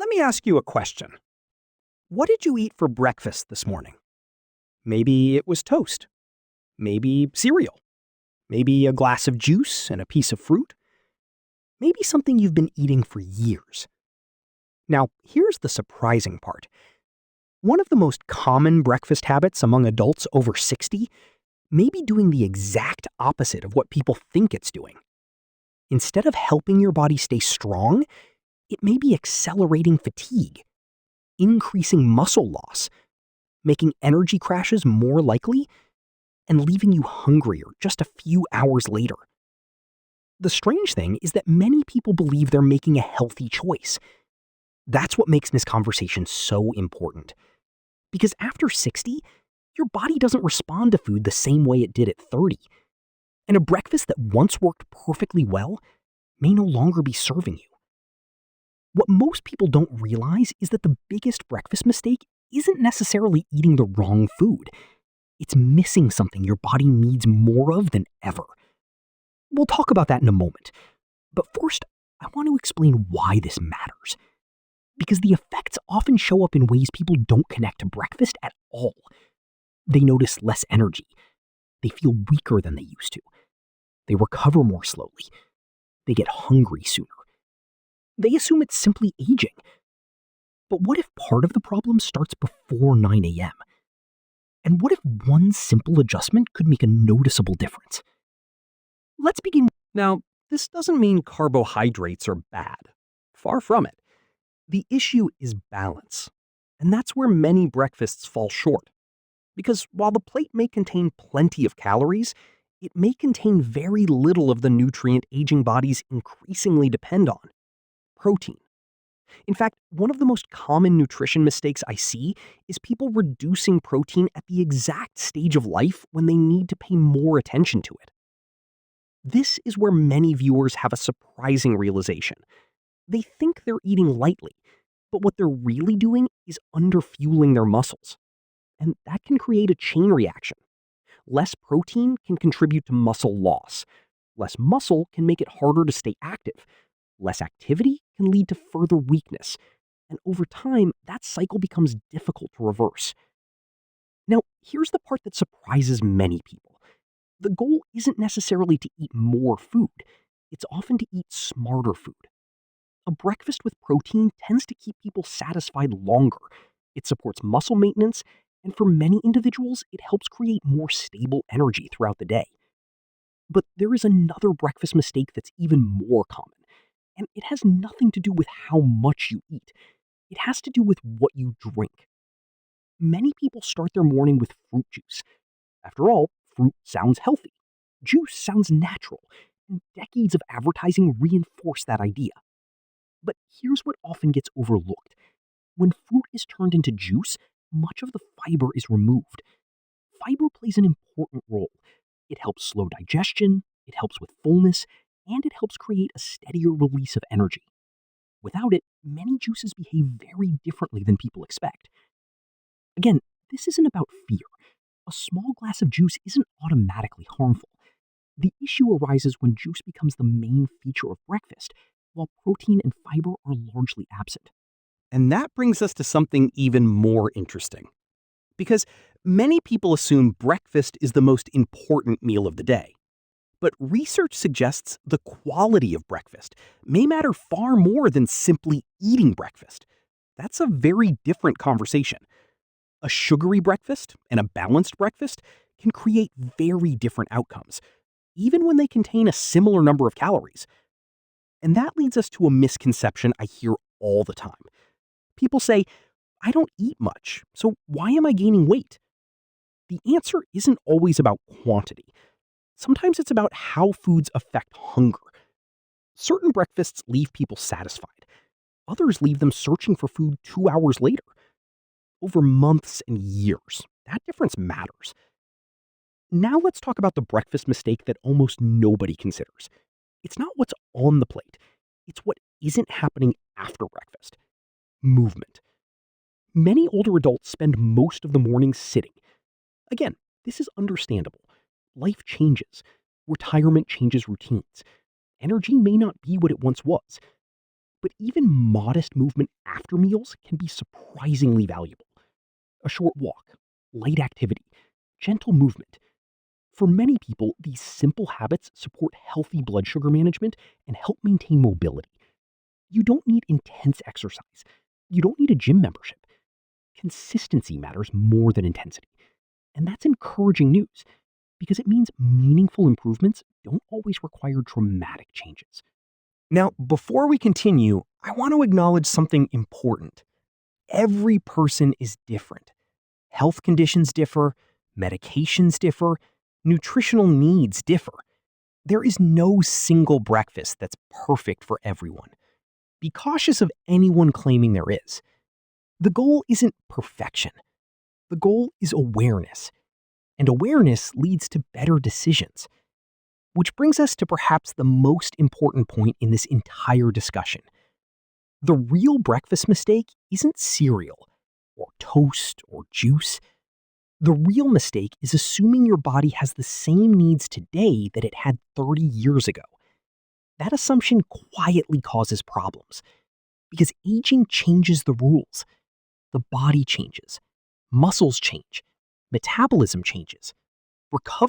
Let me ask you a question. What did you eat for breakfast this morning? Maybe it was toast. Maybe cereal. Maybe a glass of juice and a piece of fruit. Maybe something you've been eating for years. Now, here's the surprising part. One of the most common breakfast habits among adults over 60 may be doing the exact opposite of what people think it's doing. Instead of helping your body stay strong, it may be accelerating fatigue, increasing muscle loss, making energy crashes more likely, and leaving you hungrier just a few hours later. The strange thing is that many people believe they're making a healthy choice. That's what makes this conversation so important. Because after 60, your body doesn't respond to food the same way it did at 30. And a breakfast that once worked perfectly well may no longer be serving you. What most people don't realize is that the biggest breakfast mistake isn't necessarily eating the wrong food. It's missing something your body needs more of than ever. We'll talk about that in a moment. But first, I want to explain why this matters. Because the effects often show up in ways people don't connect to breakfast at all. They notice less energy. They feel weaker than they used to. They recover more slowly. They get hungry sooner. They assume it's simply aging. But what if part of the problem starts before 9 a.m.? And what if one simple adjustment could make a noticeable difference? Let's begin. Now, this doesn't mean carbohydrates are bad. Far from it. The issue is balance. And that's where many breakfasts fall short. Because while the plate may contain plenty of calories, it may contain very little of the nutrient aging bodies increasingly depend on: protein. In fact, one of the most common nutrition mistakes I see is people reducing protein at the exact stage of life when they need to pay more attention to it. This is where many viewers have a surprising realization. They think they're eating lightly, but what they're really doing is underfueling their muscles. And that can create a chain reaction. Less protein can contribute to muscle loss. Less muscle can make it harder to stay active. Less activity can lead to further weakness. And over time, that cycle becomes difficult to reverse. Now, here's the part that surprises many people. The goal isn't necessarily to eat more food. It's often to eat smarter food. A breakfast with protein tends to keep people satisfied longer. It supports muscle maintenance, and for many individuals, it helps create more stable energy throughout the day. But there is another breakfast mistake that's even more common, and it has nothing to do with how much you eat. It has to do with what you drink. Many people start their morning with fruit juice. After all, fruit sounds healthy. Juice sounds natural, and decades of advertising reinforce that idea. But here's what often gets overlooked. When fruit is turned into juice, much of the fiber is removed. Fiber plays an important role. It helps slow digestion, it helps with fullness, and it helps create a steadier release of energy. Without it, many juices behave very differently than people expect. Again, this isn't about fear. A small glass of juice isn't automatically harmful. The issue arises when juice becomes the main feature of breakfast, while protein and fiber are largely absent. And that brings us to something even more interesting. Because many people assume breakfast is the most important meal of the day. But research suggests the quality of breakfast may matter far more than simply eating breakfast. That's a very different conversation. A sugary breakfast and a balanced breakfast can create very different outcomes, even when they contain a similar number of calories. And that leads us to a misconception I hear all the time. People say, I don't eat much, so why am I gaining weight? The answer isn't always about quantity. Sometimes it's about how foods affect hunger. Certain breakfasts leave people satisfied. Others leave them searching for food 2 hours later. Over months and years, that difference matters. Now let's talk about the breakfast mistake that almost nobody considers. It's not what's on the plate. It's what isn't happening after breakfast. Movement. Many older adults spend most of the morning sitting. Again, this is understandable. Life changes. Retirement changes routines. Energy may not be what it once was. but even modest movement after meals can be surprisingly valuable. A short walk, light activity, gentle movement. For many people, these simple habits support healthy blood sugar management and help maintain mobility. You don't need intense exercise. You don't need a gym membership. Consistency matters more than intensity. And that's encouraging news because it means meaningful improvements don't always require dramatic changes. Now, before we continue, I want to acknowledge something important. Every person is different. Health conditions differ, medications differ, nutritional needs differ. There is no single breakfast that's perfect for everyone. Be cautious of anyone claiming there is. The goal isn't perfection. The goal is awareness. And awareness leads to better decisions. Which brings us to perhaps the most important point in this entire discussion. The real breakfast mistake isn't cereal, or toast, or juice. The real mistake is assuming your body has the same needs today that it had 30 years ago. That assumption quietly causes problems, because aging changes the rules. The body changes, muscles change, metabolism changes. Recovery